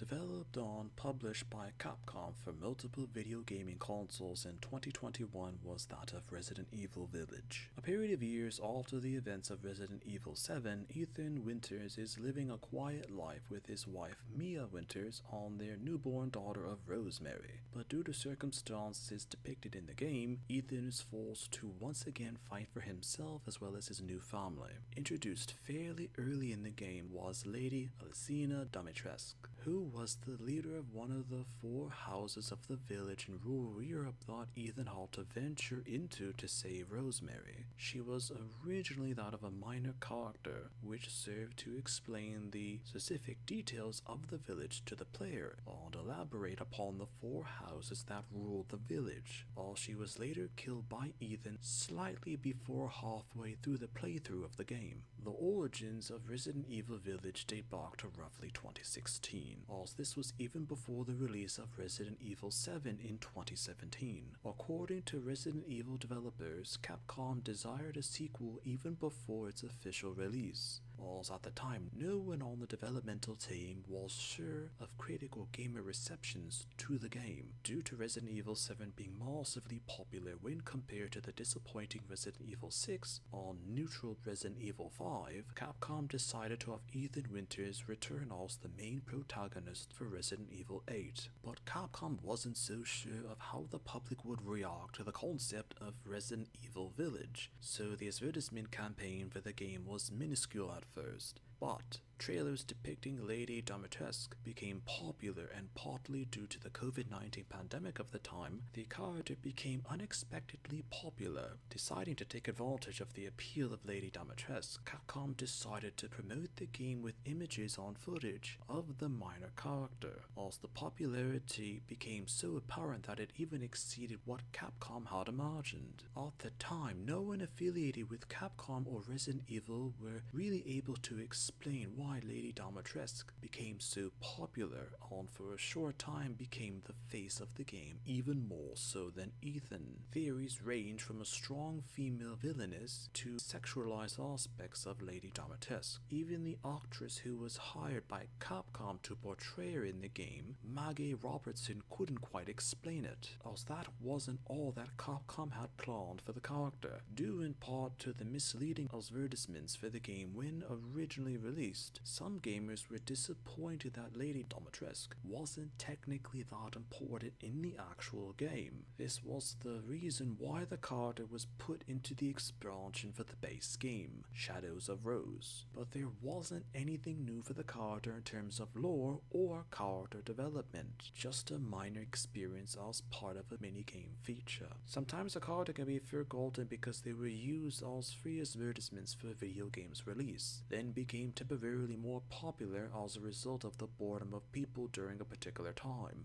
Developed and published by Capcom for multiple video gaming consoles in 2021 was that of Resident Evil Village. A period of years after the events of Resident Evil 7, Ethan Winters is living a quiet life with his wife Mia Winters and their newborn daughter of Rosemary. But due to circumstances depicted in the game, Ethan is forced to once again fight for himself as well as his new family. Introduced fairly early in the game was Lady Dimitrescu, who was the leader of one of the four houses of the village in rural Europe that Ethan had to venture into to save Rosemary. She was originally that of a minor character, which served to explain the specific details of the village to the player and elaborate upon the four houses that ruled the village, while she was later killed by Ethan slightly before halfway through the playthrough of the game. The origins of Resident Evil Village date back to roughly 2016, as this was even before the release of Resident Evil 7 in 2017. According to Resident Evil developers, Capcom desired a sequel even before its official release, as at the time no one on the developmental team was sure of critical gamer receptions to the game, due to Resident Evil 7 being massively popular when compared to the disappointing Resident Evil 6 or neutral Resident Evil 5. Capcom decided to have Ethan Winters return as the main protagonist for Resident Evil 8, but Capcom wasn't so sure of how the public would react to the concept of Resident Evil Village, so the advertisement campaign for the game was minuscule at first. But trailers depicting Lady Dimitrescu became popular, and partly due to the COVID-19 pandemic of the time, the character became unexpectedly popular. Deciding to take advantage of the appeal of Lady Dimitrescu, Capcom decided to promote the game with images and footage of the minor character, as the popularity became so apparent that it even exceeded what Capcom had imagined. At the time, no one affiliated with Capcom or Resident Evil were really able to explain why Lady Dimitrescu became so popular, and for a short time became the face of the game even more so than Ethan. Theories range from a strong female villainess to sexualized aspects of Lady Dimitrescu. Even the actress who was hired by Capcom to portray her in the game, Maggie Robertson, couldn't quite explain it, as that wasn't all that Capcom had planned for the character, due in part to the misleading advertisements for the game when originally released. Some gamers were disappointed that Lady Dimitrescu wasn't technically that important in the actual game. This was the reason why the character was put into the expansion for the base game, Shadows of Rose. But there wasn't anything new for the character in terms of lore or character development, just a minor experience as part of a minigame feature. Sometimes a character can be forgotten because they were used as free advertisements for video games release, then became temporarily more popular as a result of the boredom of people during a particular time.